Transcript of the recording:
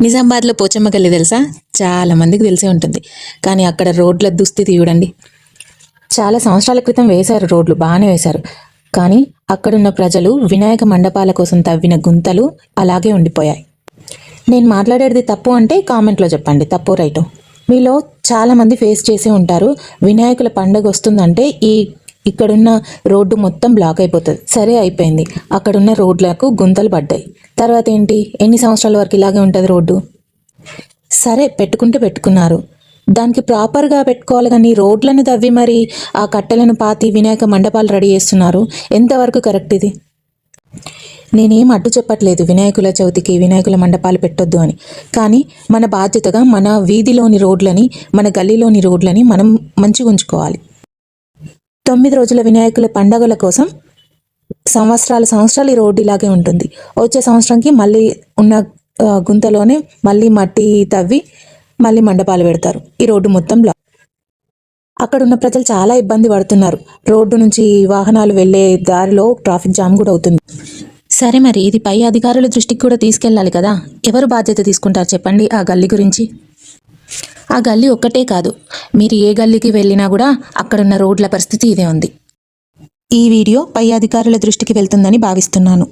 నిజామాబాద్లో పోచమ్మ గల్లీ తెలుసా? చాలా మందికి తెలిసే ఉంటుంది. కానీ అక్కడ రోడ్ల దుస్థితి చూడండి. చాలా సంవత్సరాల క్రితం వేశారు రోడ్లు, బాగానే వేశారు. కానీ అక్కడున్న ప్రజలు వినాయక మండపాల కోసం తవ్విన గుంతలు అలాగే ఉండిపోయాయి. నేను మాట్లాడేది తప్పు అంటే కామెంట్లో చెప్పండి, తప్పు రైటో. మీలో చాలామంది ఫేస్ చేసే ఉంటారు. వినాయకుల పండుగ వస్తుందంటే ఇక్కడున్న రోడ్డు మొత్తం బ్లాక్ అయిపోతుంది. సరే అయిపోయింది, అక్కడున్న రోడ్లకు గుంతలు పడ్డాయి. తర్వాత ఏంటి? ఎన్ని సంవత్సరాల వరకు ఇలాగే ఉంటుంది రోడ్డు? సరే పెట్టుకుంటే పెట్టుకున్నారు, దానికి ప్రాపర్గా పెట్టుకోవాలి. కానీ రోడ్లను తవ్వి మరి ఆ కట్టెలను పాతి వినాయక మండపాలు రెడీ చేస్తున్నారు. ఎంతవరకు కరెక్ట్ ఇది? నేనేం అడ్డు చెప్పట్లేదు వినాయకుల చవితికి వినాయకుల మండపాలు పెట్టొద్దు అని. కానీ మన బాధ్యతగా మన వీధిలోని రోడ్లని, మన గల్లీలోని రోడ్లని మనం మంచిగా ఉంచుకోవాలి. 9 రోజుల వినాయకుల పండగల కోసం సంవత్సరాలు ఈ రోడ్డు ఇలాగే ఉంటుంది. వచ్చే సంవత్సరంకి మళ్ళీ ఉన్న గుంతలోనే మళ్ళీ మట్టి తవ్వి మళ్ళీ మండపాలు పెడతారు. ఈ రోడ్డు మొత్తం బ్లాక్. అక్కడ ఉన్న ప్రజలు చాలా ఇబ్బంది పడుతున్నారు. రోడ్డు నుంచి వాహనాలు వెళ్ళే దారిలో ట్రాఫిక్ జామ్ కూడా అవుతుంది. సరే మరి ఇది పై అధికారుల దృష్టికి కూడా తీసుకెళ్ళాలి కదా. ఎవరు బాధ్యత తీసుకుంటారు చెప్పండి ఆ గల్లీ గురించి? ఆ గల్లీ ఒక్కటే కాదు, మీరు ఏ గల్లీకి వెళ్ళినా కూడా అక్కడున్న రోడ్ల పరిస్థితి ఇదే ఉంది. ఈ వీడియో పై అధికారుల దృష్టికి వెళ్తుందని భావిస్తున్నాను.